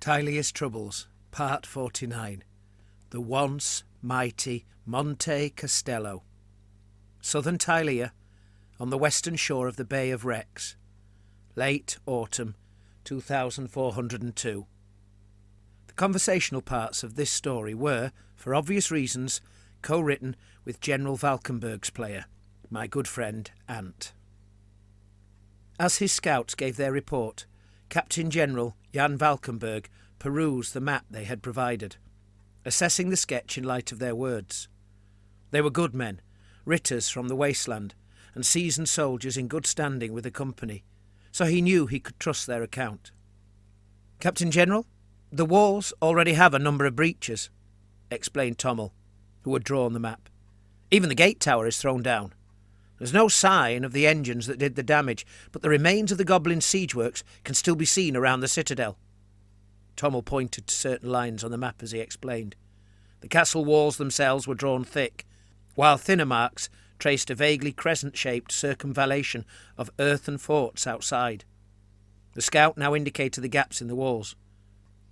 Tilea's Troubles, Part 49. The once mighty Monte Castello. Southern Tilea, on the western shore of the Bay of Rex. Late autumn 2402. The conversational parts of this story were, for obvious reasons, co-written with General Valckenburgh's player, my good friend Ant. As his scouts gave their report, Captain General Jan Valckenburgh perused the map they had provided, assessing the sketch in light of their words. They were good men, ritters from the wasteland, and seasoned soldiers in good standing with the company, so he knew he could trust their account. "Captain General, the walls already have a number of breaches," explained Tommel, who had drawn the map. "Even the gate tower is thrown down. There's no sign of the engines that did the damage, but the remains of the Goblin siege works can still be seen around the citadel." Tommel pointed to certain lines on the map as he explained. The castle walls themselves were drawn thick, while thinner marks traced a vaguely crescent-shaped circumvallation of earthen forts outside. The scout now indicated the gaps in the walls.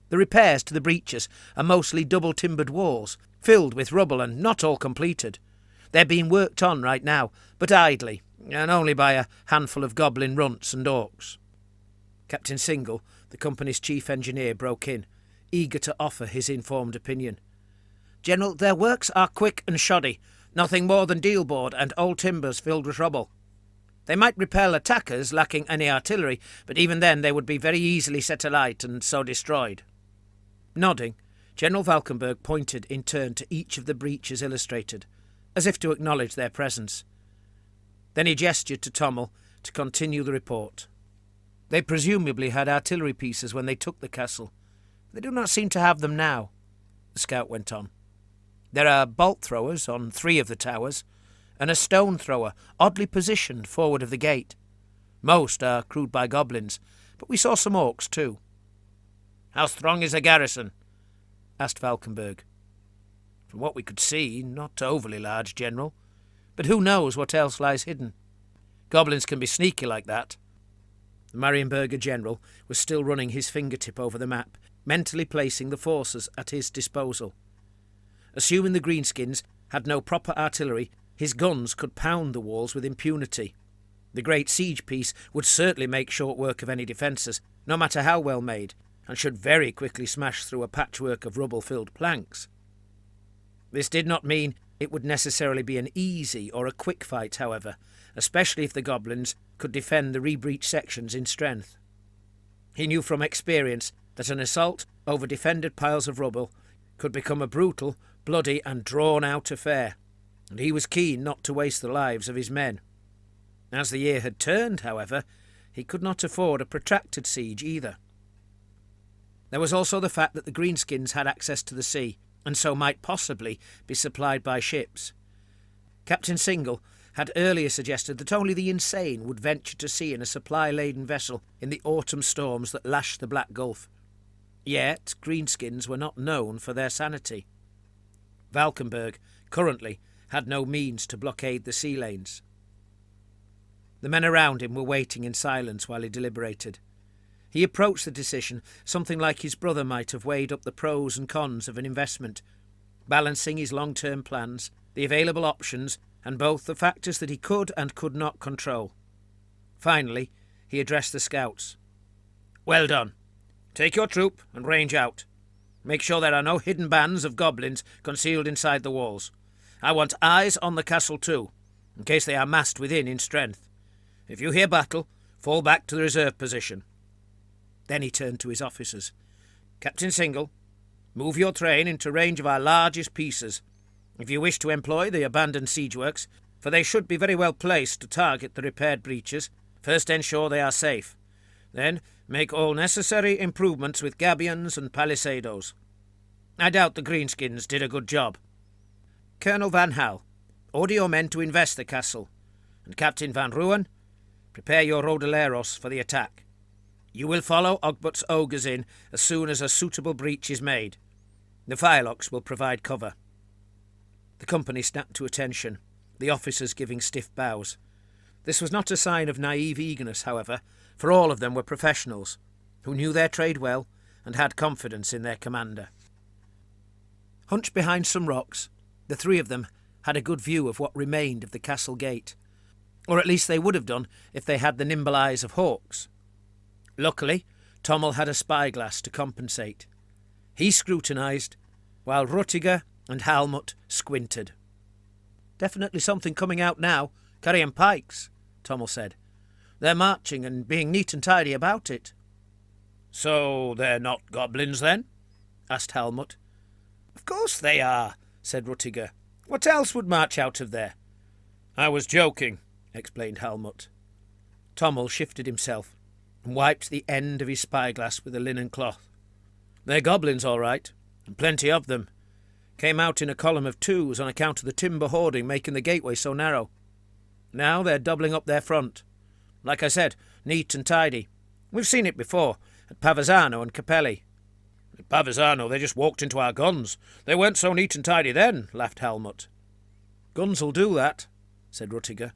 The repairs to the breaches are mostly double-timbered walls, filled with rubble and not all completed. They're being worked on right now, but idly, and only by a handful of goblin runts and orcs. Captain Single, the company's chief engineer, broke in, eager to offer his informed opinion. "General, their works are quick and shoddy, nothing more than deal-board and old timbers filled with rubble. They might repel attackers lacking any artillery, but even then they would be very easily set alight and so destroyed." Nodding, General Valckenburgh pointed in turn to each of the breaches illustrated, as if to acknowledge their presence. Then he gestured to Tommel to continue the report. "They presumably had artillery pieces when they took the castle. They do not seem to have them now," the scout went on. "There are bolt throwers on 3 of the towers, and a stone thrower oddly positioned forward of the gate. Most are crewed by goblins, but we saw some orcs too." "How strong is the garrison?" asked Valckenburgh. "From what we could see, not overly large, General. But who knows what else lies hidden? Goblins can be sneaky like that." The Marienburger general was still running his fingertip over the map, mentally placing the forces at his disposal. Assuming the greenskins had no proper artillery, his guns could pound the walls with impunity. The great siege piece would certainly make short work of any defences, no matter how well made, and should very quickly smash through a patchwork of rubble-filled planks. This did not mean it would necessarily be an easy or a quick fight, however, especially if the goblins could defend the re-breached sections in strength. He knew from experience that an assault over defended piles of rubble could become a brutal, bloody and drawn-out affair, and he was keen not to waste the lives of his men. As the year had turned, however, he could not afford a protracted siege either. There was also the fact that the greenskins had access to the sea, and so might possibly be supplied by ships. Captain Single had earlier suggested that only the insane would venture to sea in a supply-laden vessel in the autumn storms that lashed the Black Gulf. Yet greenskins were not known for their sanity. Valckenburgh, currently, had no means to blockade the sea lanes. The men around him were waiting in silence while he deliberated. He approached the decision something like his brother might have weighed up the pros and cons of an investment, balancing his long-term plans, the available options, and both the factors that he could and could not control. Finally, he addressed the scouts. "Well done. Take your troop and range out. Make sure there are no hidden bands of goblins concealed inside the walls. I want eyes on the castle too, in case they are massed within in strength. If you hear battle, fall back to the reserve position." Then he turned to his officers. "Captain Single, move your train into range of our largest pieces. If you wish to employ the abandoned siege works, for they should be very well placed to target the repaired breaches, first ensure they are safe. Then make all necessary improvements with gabions and palisadoes. I doubt the greenskins did a good job. Colonel Van Hal, order your men to invest the castle, and Captain Van Ruin, prepare your rodoleros for the attack. You will follow Ogbot's ogres in as soon as a suitable breach is made. The firelocks will provide cover." The company snapped to attention, the officers giving stiff bows. This was not a sign of naive eagerness, however, for all of them were professionals, who knew their trade well and had confidence in their commander. Hunched behind some rocks, the three of them had a good view of what remained of the castle gate, or at least they would have done if they had the nimble eyes of hawks. Luckily, Tommel had a spyglass to compensate. He scrutinised, while Ruttiger and Halmut squinted. "Definitely something coming out now, carrying pikes," Tommel said. "They're marching and being neat and tidy about it." "So they're not goblins, then?" asked Halmut. "Of course they are," said Ruttiger. "What else would march out of there?" "I was joking," explained Halmut. Tommel shifted himself and wiped the end of his spyglass with a linen cloth. "They're goblins, all right, and plenty of them. Came out in a column of twos on account of the timber hoarding making the gateway so narrow. Now they're doubling up their front. Like I said, neat and tidy. We've seen it before, at Pavezzano and Capelli." "At Pavezzano they just walked into our guns. They weren't so neat and tidy then," laughed Halmut. "Guns'll do that," said Ruttiger.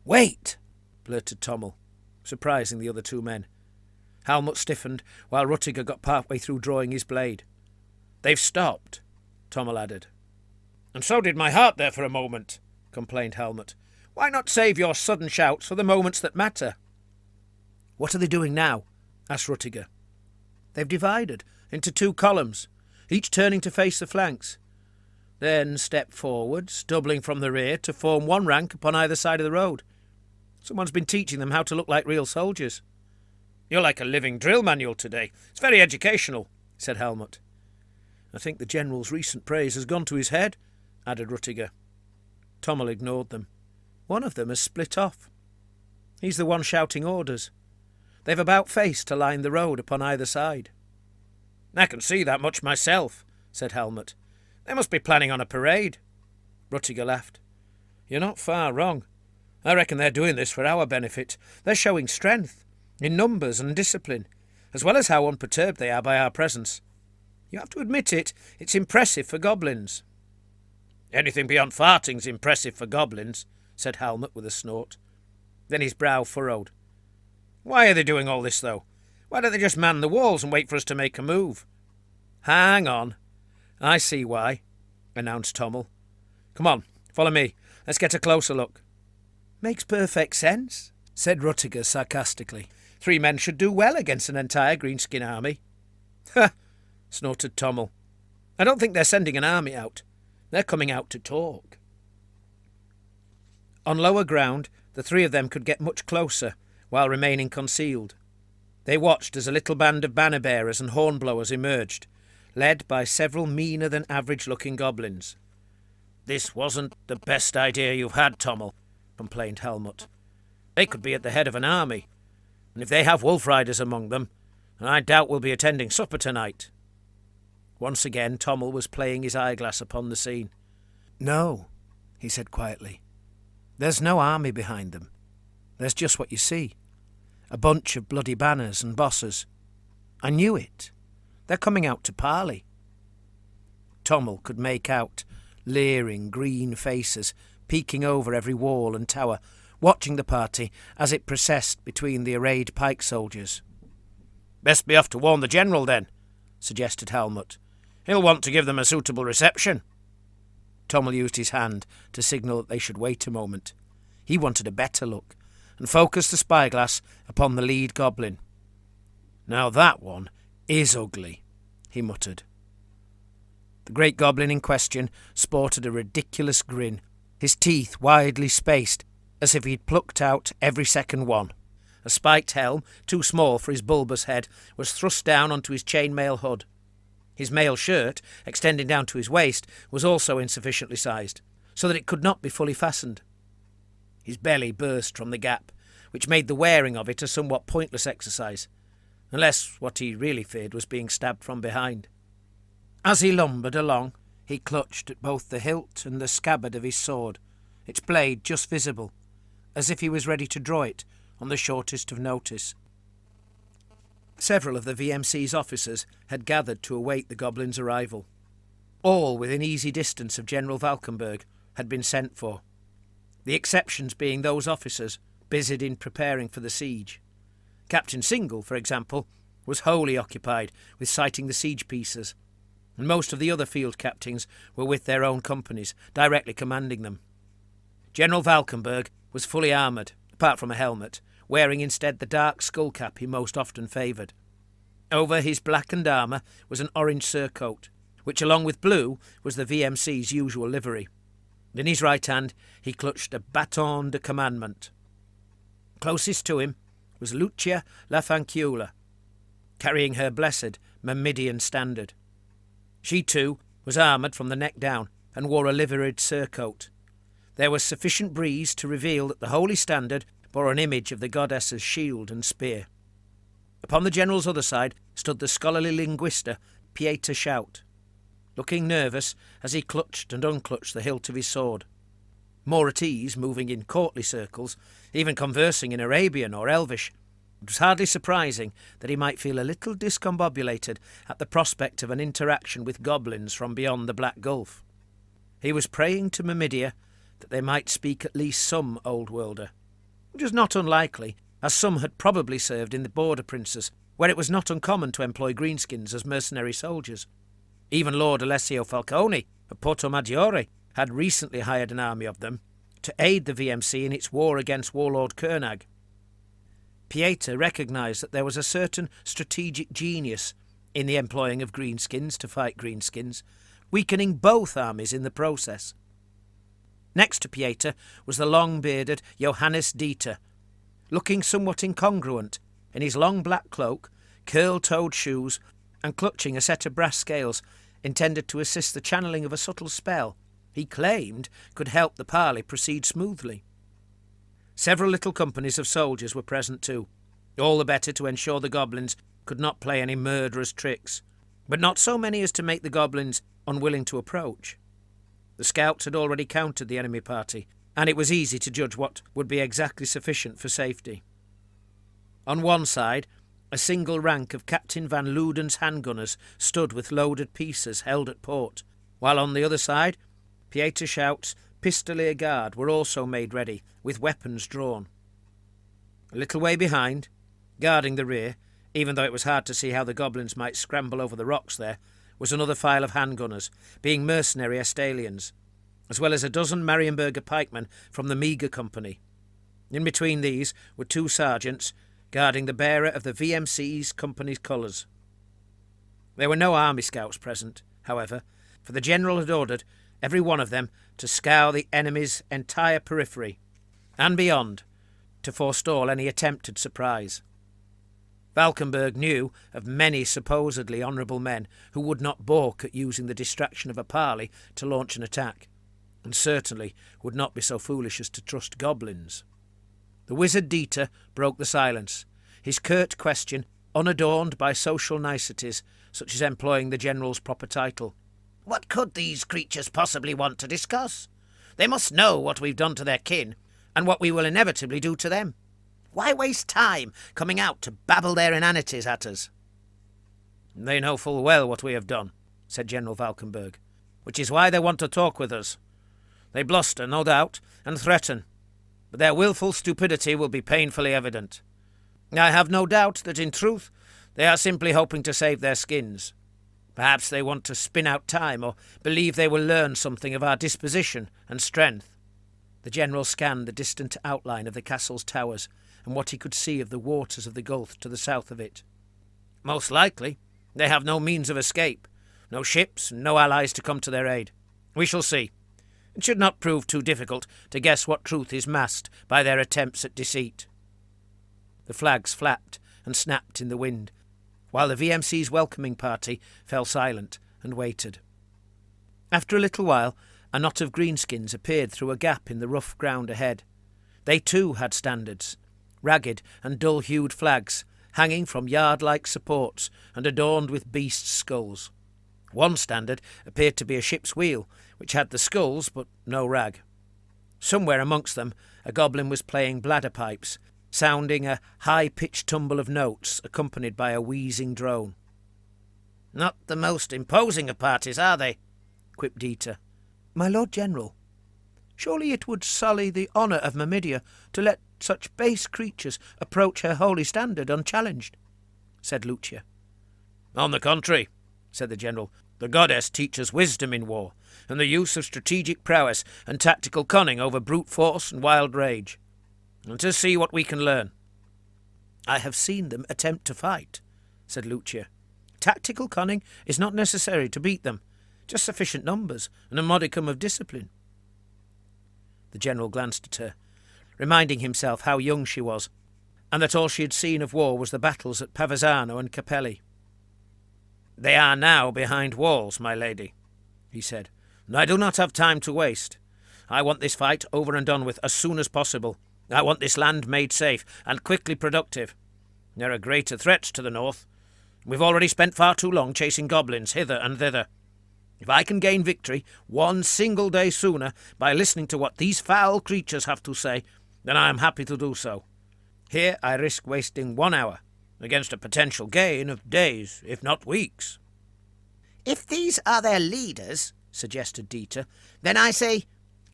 "Wait!" blurted Tommel, surprising the other two men. Halmut stiffened, while Ruttiger got part way through drawing his blade. "They've stopped," Tommel added. "And so did my heart there for a moment," complained Halmut. "Why not save your sudden shouts for the moments that matter?" "What are they doing now?" asked Ruttiger. "They've divided into two columns, each turning to face the flanks. Then step forwards, doubling from the rear to form one rank upon either side of the road. Someone's been teaching them how to look like real soldiers." "You're like a living drill manual today. It's very educational," said Halmut. "I think the General's recent praise has gone to his head," added Ruttiger. Tommel ignored them. "One of them has split off. He's the one shouting orders. They've about face to line the road upon either side." "I can see that much myself," said Halmut. "They must be planning on a parade." Ruttiger laughed. "You're not far wrong. I reckon they're doing this for our benefit. They're showing strength, in numbers and discipline, as well as how unperturbed they are by our presence. You have to admit it, it's impressive for goblins." "Anything beyond farting's impressive for goblins," said Halmut with a snort. Then his brow furrowed. "Why are they doing all this, though? Why don't they just man the walls and wait for us to make a move?" "Hang on. I see why," announced Tommel. "Come on, follow me. Let's get a closer look." "Makes perfect sense," said Ruttiger sarcastically. "3 men should do well against an entire greenskin army." "Ha!" snorted Tommel. "I don't think they're sending an army out. They're coming out to talk." On lower ground, the 3 of them could get much closer, while remaining concealed. They watched as a little band of banner-bearers and hornblowers emerged, led by several meaner-than-average-looking goblins. "This wasn't the best idea you've had, Tommel," complained Halmut. "They could be at the head of an army, and if they have wolf riders among them, I doubt we'll be attending supper tonight." Once again Tommel was playing his eyeglass upon the scene. "No," he said quietly. "There's no army behind them. There's just what you see. A bunch of bloody banners and bosses. I knew it. They're coming out to parley." Tommel could make out leering green faces peeking over every wall and tower, watching the party as it processed between the arrayed pike soldiers. "Best be off to warn the General, then," suggested Halmut. "He'll want to give them a suitable reception." Tommel used his hand to signal that they should wait a moment. He wanted a better look, and focused the spyglass upon the lead goblin. "Now that one is ugly," he muttered. The great goblin in question sported a ridiculous grin, his teeth widely spaced, as if he'd plucked out every second one. A spiked helm, too small for his bulbous head, was thrust down onto his chainmail hood. His mail shirt, extending down to his waist, was also insufficiently sized, so that it could not be fully fastened. His belly burst from the gap, which made the wearing of it a somewhat pointless exercise, unless what he really feared was being stabbed from behind. As he lumbered along, he clutched at both the hilt and the scabbard of his sword, its blade just visible, as if he was ready to draw it on the shortest of notice. Several of the VMC's officers had gathered to await the goblins' arrival. All within easy distance of General Valckenburgh had been sent for, the exceptions being those officers busied in preparing for the siege. Captain Single, for example, was wholly occupied with sighting the siege pieces, and most of the other field captains were with their own companies, directly commanding them. General Valckenburgh was fully armoured, apart from a helmet, wearing instead the dark skull cap he most often favoured. Over his blackened armour was an orange surcoat, which along with blue was the VMC's usual livery. In his right hand he clutched a baton de commandment. Closest to him was Lucia la Fanciulla, carrying her blessed Myrmidian standard. She too was armoured from the neck down and wore a liveried surcoat. There was sufficient breeze to reveal that the holy standard bore an image of the goddess's shield and spear. Upon the general's other side stood the scholarly linguista Pieter Shout, looking nervous as he clutched and unclutched the hilt of his sword. More at ease, moving in courtly circles, even conversing in Arabian or Elvish, it was hardly surprising that he might feel a little discombobulated at the prospect of an interaction with goblins from beyond the Black Gulf. He was praying to Myrmidia that they might speak at least some Old Worlder, which was not unlikely, as some had probably served in the border princes, where it was not uncommon to employ greenskins as mercenary soldiers. Even Lord Alessio Falcone of Porto Maggiore had recently hired an army of them to aid the VMC in its war against warlord Kernag. Pieter recognised that there was a certain strategic genius in the employing of greenskins to fight greenskins, weakening both armies in the process. Next to Pieter was the long-bearded Johannes Dieter, looking somewhat incongruent in his long black cloak, curl-toed shoes, and clutching a set of brass scales intended to assist the channeling of a subtle spell he claimed could help the parley proceed smoothly. Several little companies of soldiers were present too, all the better to ensure the goblins could not play any murderous tricks, but not so many as to make the goblins unwilling to approach. The scouts had already counted the enemy party, and it was easy to judge what would be exactly sufficient for safety. On one side, a single rank of Captain Van Luden's handgunners stood with loaded pieces held at port, while on the other side, Pieter Shout's Pistolier Guard were also made ready, with weapons drawn. A little way behind, guarding the rear, even though it was hard to see how the goblins might scramble over the rocks there, was another file of handgunners, being mercenary Estalians, as well as a dozen Marienburger pikemen from the Meagher Company. In between these were two sergeants, guarding the bearer of the VMC's company's colours. There were no army scouts present, however, for the general had ordered every one of them to scour the enemy's entire periphery, and beyond, to forestall any attempted surprise. Valckenburgh knew of many supposedly honourable men who would not balk at using the distraction of a parley to launch an attack, and certainly would not be so foolish as to trust goblins. The wizard Dieter broke the silence, his curt question unadorned by social niceties, such as employing the general's proper title. "What could these creatures possibly want to discuss? They must know what we've done to their kin, and what we will inevitably do to them. Why waste time coming out to babble their inanities at us?" "They know full well what we have done," said General Valckenburgh, "which is why they want to talk with us. They bluster, no doubt, and threaten, but their wilful stupidity will be painfully evident. I have no doubt that in truth they are simply hoping to save their skins. Perhaps they want to spin out time, or believe they will learn something of our disposition and strength." The general scanned the distant outline of the castle's towers and what he could see of the waters of the gulf to the south of it. "Most likely they have no means of escape, no ships and no allies to come to their aid. We shall see. It should not prove too difficult to guess what truth is masked by their attempts at deceit." The flags flapped and snapped in the wind, while the VMC's welcoming party fell silent and waited. After a little while, a knot of greenskins appeared through a gap in the rough ground ahead. They too had standards, ragged and dull-hued flags, hanging from yard-like supports and adorned with beasts' skulls. One standard appeared to be a ship's wheel, which had the skulls but no rag. Somewhere amongst them a goblin was playing bladder pipes, sounding a high-pitched tumble of notes accompanied by a wheezing drone. "Not the most imposing of parties, are they?" quipped Dieter. "My Lord General, surely it would sully the honour of Myrmidia to let such base creatures approach her holy standard unchallenged." said Lucia. On the contrary, said the general, the goddess teaches wisdom in war, and the use of strategic prowess and tactical cunning over brute force and wild rage. And to see what we can learn. I have seen them attempt to fight, said Lucia. Tactical cunning is not necessary to beat them, just sufficient numbers and a modicum of discipline. The general glanced at her, reminding himself how young she was, and that all she had seen of war was the battles at Pavazzano and Capelli. They are now behind walls, my lady, he said, and I do not have time to waste. I want this fight over and done with as soon as possible. I want this land made safe and quickly productive. There are greater threats to the north. We've already spent far too long chasing goblins hither and thither. If I can gain victory one single day sooner by listening to what these foul creatures have to say, then I am happy to do so. Here I risk wasting 1 hour against a potential gain of days, if not weeks. If these are their leaders, suggested Dieter, then I say,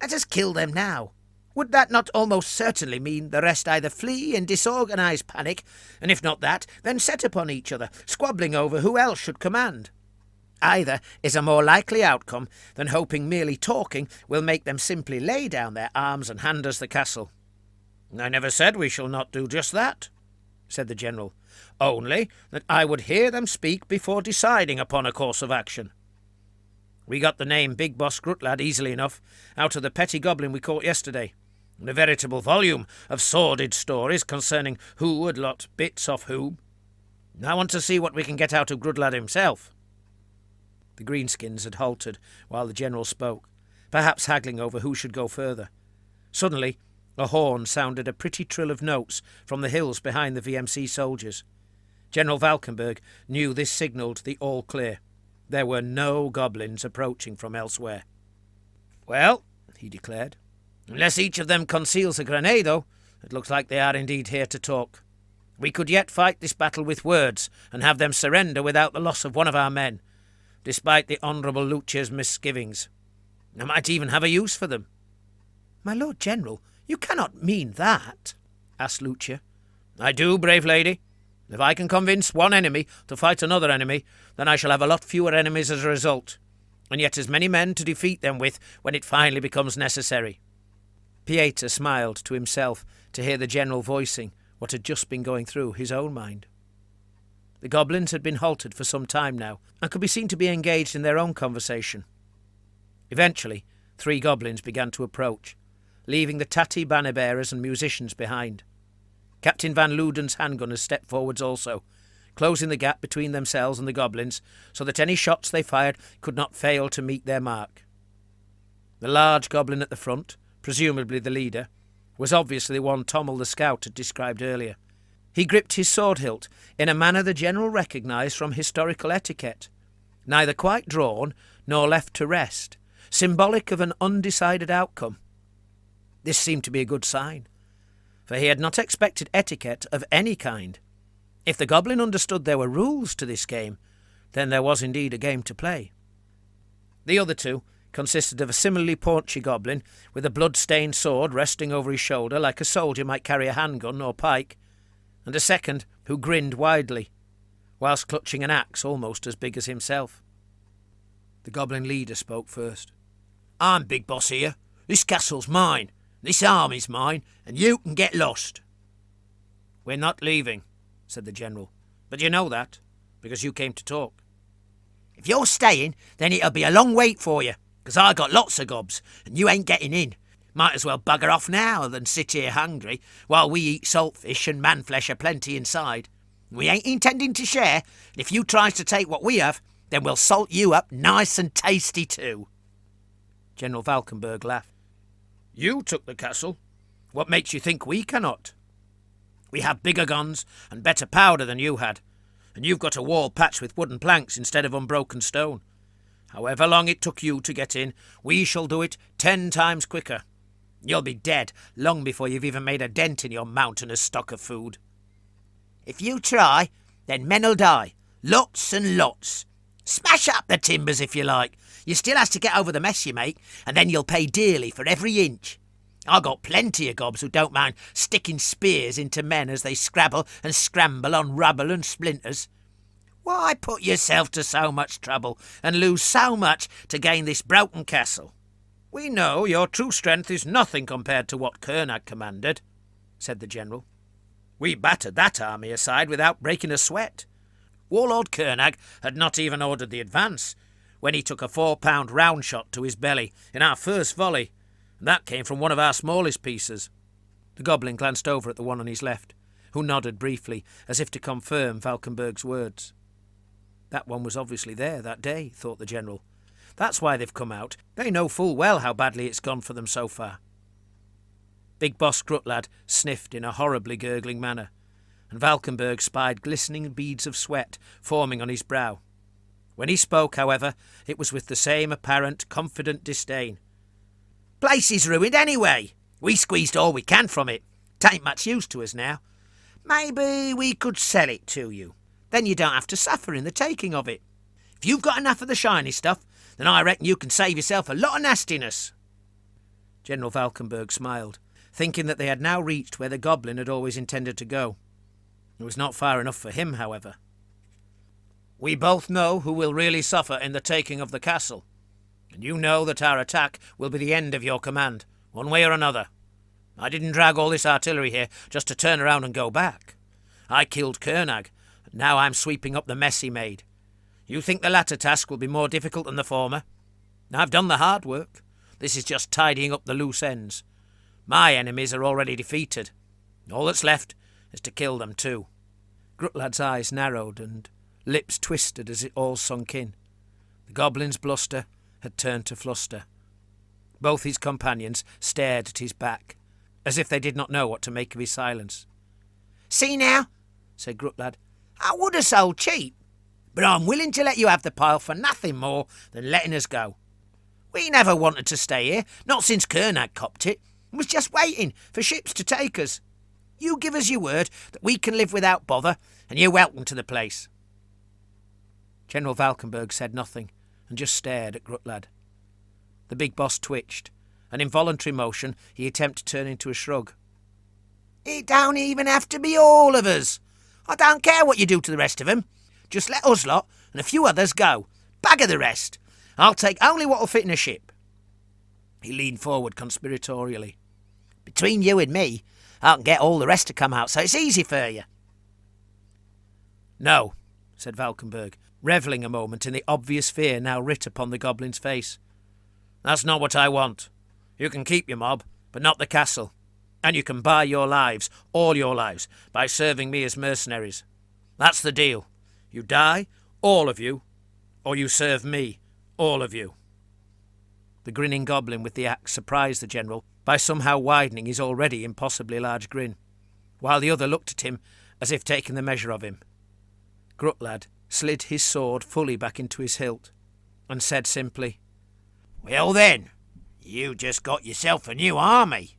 let us kill them now. Would that not almost certainly mean the rest either flee in disorganized panic, and if not that, then set upon each other, squabbling over who else should command? Either is a more likely outcome than hoping merely talking will make them simply lay down their arms and hand us the castle. I never said we shall not do just that, said the general, only that I would hear them speak before deciding upon a course of action. We got the name Big Boss Grutlad easily enough out of the petty goblin we caught yesterday, and a veritable volume of sordid stories concerning who had lopped bits off whom. I want to see what we can get out of Grutlad himself. The greenskins had halted while the general spoke, perhaps haggling over who should go further. Suddenly, a horn sounded a pretty trill of notes from the hills behind the VMC soldiers. General Valckenburgh knew this signalled the all clear. There were no goblins approaching from elsewhere. Well, he declared, unless each of them conceals a grenado, it looks like they are indeed here to talk. We could yet fight this battle with words and have them surrender without the loss of one of our men, despite the Honourable Lucia's misgivings. I might even have a use for them. My Lord General, you cannot mean that, asked Lucia. I do, brave lady. If I can convince one enemy to fight another enemy, then I shall have a lot fewer enemies as a result, and yet as many men to defeat them with when it finally becomes necessary. Pieter smiled to himself to hear the general voicing what had just been going through his own mind. The goblins had been halted for some time now, and could be seen to be engaged in their own conversation. Eventually, 3 goblins began to approach, leaving the tatty banner-bearers and musicians behind. Captain Van Luden's handgunners stepped forwards also, closing the gap between themselves and the goblins, so that any shots they fired could not fail to meet their mark. The large goblin at the front, presumably the leader, was obviously the one Tommel the scout had described earlier. He gripped his sword hilt in a manner the general recognised from historical etiquette, neither quite drawn nor left to rest, symbolic of an undecided outcome. This seemed to be a good sign, for he had not expected etiquette of any kind. If the goblin understood there were rules to this game, then there was indeed a game to play. The other 2 consisted of a similarly paunchy goblin with a blood-stained sword resting over his shoulder like a soldier might carry a handgun or pike, and a second who grinned widely, whilst clutching an axe almost as big as himself. The goblin leader spoke first. I'm Big Boss here. This castle's mine. This army's mine, and you can get lost. We're not leaving, said the general. But you know that, because you came to talk. If you're staying, then it'll be a long wait for you, because I got lots of gobs, and you ain't getting in. Might as well bugger off now than sit here hungry, while we eat saltfish and man-flesh aplenty inside. We ain't intending to share, and if you tries to take what we have, then we'll salt you up nice and tasty too. General Valckenburgh laughed. You took the castle. What makes you think we cannot? We have bigger guns and better powder than you had, and you've got a wall patched with wooden planks instead of unbroken stone. However long it took you to get in, we shall do it 10 times quicker. You'll be dead long before you've even made a dent in your mountainous stock of food. If you try, then men'll die. Lots and lots. Smash up the timbers if you like. You still has to get over the mess you make, and then you'll pay dearly for every inch. I got plenty of gobs who don't mind sticking spears into men as they scrabble and scramble on rubble and splinters. Why put yourself to so much trouble and lose so much to gain this broken castle? We know your true strength is nothing compared to what Kernag commanded, said the general. We battered that army aside without breaking a sweat. Warlord Kernag had not even ordered the advance when he took a 4-pound round shot to his belly in our first volley, and that came from one of our smallest pieces. The goblin glanced over at the one on his left, who nodded briefly, as if to confirm Valckenburgh's words. That one was obviously there that day, thought the general. That's why they've come out. They know full well how badly it's gone for them so far. Big Boss Grutlad sniffed in a horribly gurgling manner, and Valckenburgh spied glistening beads of sweat forming on his brow. When he spoke, however, it was with the same apparent, confident disdain. Place is ruined anyway. We squeezed all we can from it. Tain't much use to us now. Maybe we could sell it to you. Then you don't have to suffer in the taking of it. If you've got enough of the shiny stuff, then I reckon you can save yourself a lot of nastiness. General Valckenburgh smiled, thinking that they had now reached where the goblin had always intended to go. It was not far enough for him, however. We both know who will really suffer in the taking of the castle, and you know that our attack will be the end of your command, one way or another. I didn't drag all this artillery here just to turn around and go back. I killed Kernag, and now I'm sweeping up the mess he made. You think the latter task will be more difficult than the former? I've done the hard work. This is just tidying up the loose ends. My enemies are already defeated. All that's left is to kill them too. Grutlad's eyes narrowed and lips twisted as it all sunk in. The goblin's bluster had turned to fluster. Both his companions stared at his back, as if they did not know what to make of his silence. See now, said Grutlad, I would have sold cheap, but I'm willing to let you have the pile for nothing more than letting us go. We never wanted to stay here, not since Kernag copped it, and was just waiting for ships to take us. You give us your word that we can live without bother, and you're welcome to the place. General Valckenburgh said nothing, and just stared at Grutlad. The big boss twitched. An involuntary motion he attempted to turn into a shrug. It don't even have to be all of us. I don't care what you do to the rest of them. Just let us lot and a few others go. Bagger the rest. I'll take only what'll fit in a ship. He leaned forward conspiratorially. Between you and me, I can get all the rest to come out, so it's easy for you. No, said Valckenburgh, revelling a moment in the obvious fear now writ upon the goblin's face. That's not what I want. You can keep your mob, but not the castle. And you can buy your lives, all your lives, by serving me as mercenaries. That's the deal. You die, all of you, or you serve me, all of you. The grinning goblin with the axe surprised the general by somehow widening his already impossibly large grin, while the other looked at him as if taking the measure of him. Grutlad slid his sword fully back into his hilt, and said simply, Well then, you just got yourself a new army.